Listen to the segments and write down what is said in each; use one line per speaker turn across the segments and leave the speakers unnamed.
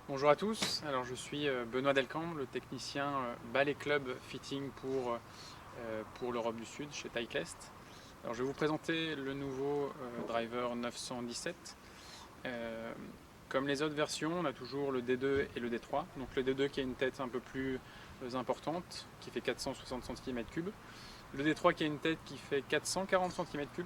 Bonjour à tous, alors je suis Benoît Delcambre, le technicien Ball & Club Fitting pour l'Europe du Sud chez Titleist. Alors je vais vous présenter le nouveau driver 917. Comme les autres versions, on a toujours le D2 et le D3. Donc le D2 qui a une tête un peu plus importante, qui fait 460 cm3. Le D3 qui a une tête qui fait 440 cm3.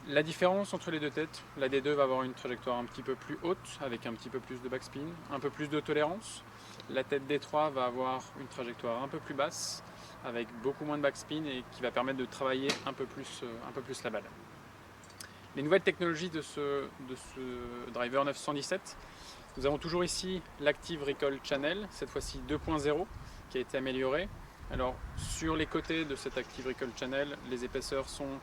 La différence entre les deux têtes, la D2 va avoir une trajectoire un petit peu plus haute, avec un petit peu plus de backspin, un peu plus de tolérance. La tête D3 va avoir une trajectoire un peu plus basse, avec beaucoup moins de backspin et qui va permettre de travailler un peu plus la balle. Les nouvelles technologies de ce driver 917, nous avons toujours ici l'Active Recoil Channel, cette fois-ci 2.0, qui a été amélioré. Alors sur les côtés de cet Active Recoil Channel, les épaisseurs sont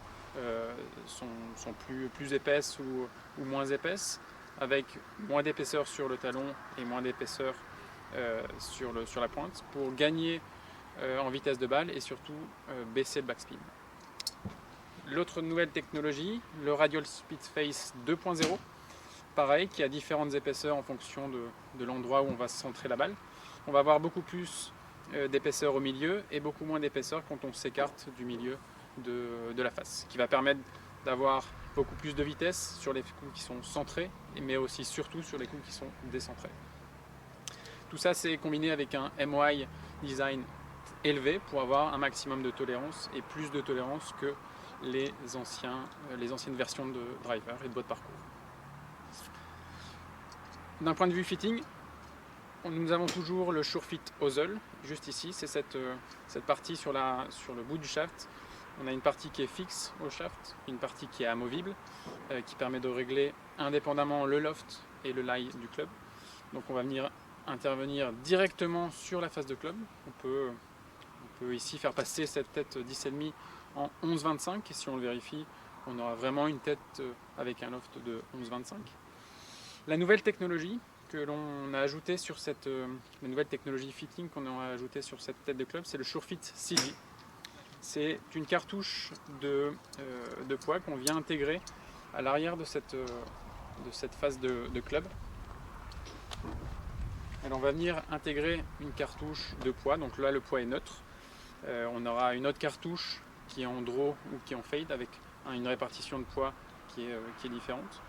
plus épaisses ou moins épaisses, avec moins d'épaisseur sur le talon et moins d'épaisseur sur la pointe, pour gagner en vitesse de balle et surtout baisser le backspin. L'autre nouvelle technologie, le Radial Speed Face 2.0, pareil, qui a différentes épaisseurs en fonction de l'endroit où on va centrer la balle. On va avoir beaucoup plus d'épaisseur au milieu et beaucoup moins d'épaisseur quand on s'écarte du milieu de la face, qui va permettre d'avoir beaucoup plus de vitesse sur les coups qui sont centrés, mais aussi surtout sur les coups qui sont décentrés. Tout ça c'est combiné avec un MOI design élevé pour avoir un maximum de tolérance et plus de tolérance que les anciennes versions de driver et de boîte parcours. D'un point de vue fitting, nous avons toujours le SureFit Hosel, juste ici, c'est cette partie sur le bout du shaft. On a une partie qui est fixe au shaft, une partie qui est amovible, qui permet de régler indépendamment le loft et le lie du club. Donc on va venir intervenir directement sur la face de club. On peut ici faire passer cette tête 10,5 en 11,25 et si on le vérifie, on aura vraiment une tête avec un loft de 11,25. La nouvelle technologie que l'on a ajoutée sur la nouvelle technologie fitting qu'on a ajoutée sur cette tête de club, c'est le SureFit CG. C'est une cartouche de poids qu'on vient intégrer à l'arrière de cette face de club. Alors on va venir intégrer une cartouche de poids, donc là le poids est neutre. On aura une autre cartouche qui est en draw ou qui est en fade avec une répartition de poids qui est différente.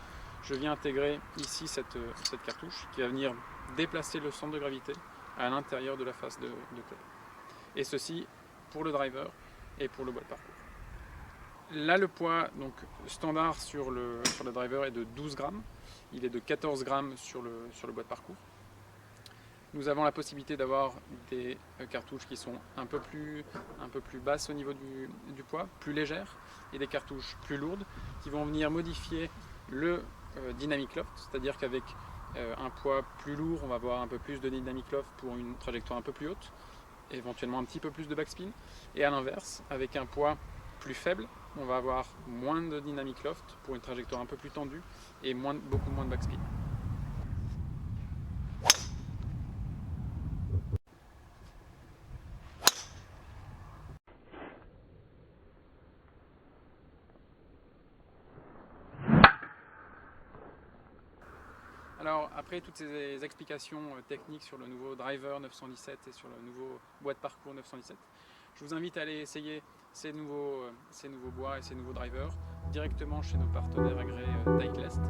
Je viens intégrer ici cette cartouche qui va venir déplacer le centre de gravité à l'intérieur de la face de club. Et ceci pour le driver et pour le boîte parcours. Là le poids donc, standard sur le driver est de 12 grammes, il est de 14 grammes sur le boîte parcours. Nous avons la possibilité d'avoir des cartouches qui sont un peu plus basses au niveau du poids, plus légères, et des cartouches plus lourdes qui vont venir modifier le dynamic loft, c'est-à-dire qu'avec un poids plus lourd, on va avoir un peu plus de dynamic loft pour une trajectoire un peu plus haute, éventuellement un petit peu plus de backspin, et à l'inverse, avec un poids plus faible, on va avoir moins de dynamic loft pour une trajectoire un peu plus tendue et beaucoup moins de backspin. Alors après toutes ces explications techniques sur le nouveau driver 917 et sur le nouveau boîte parcours 917, je vous invite à aller essayer ces nouveaux bois et ces nouveaux drivers directement chez nos partenaires agréés Titleist.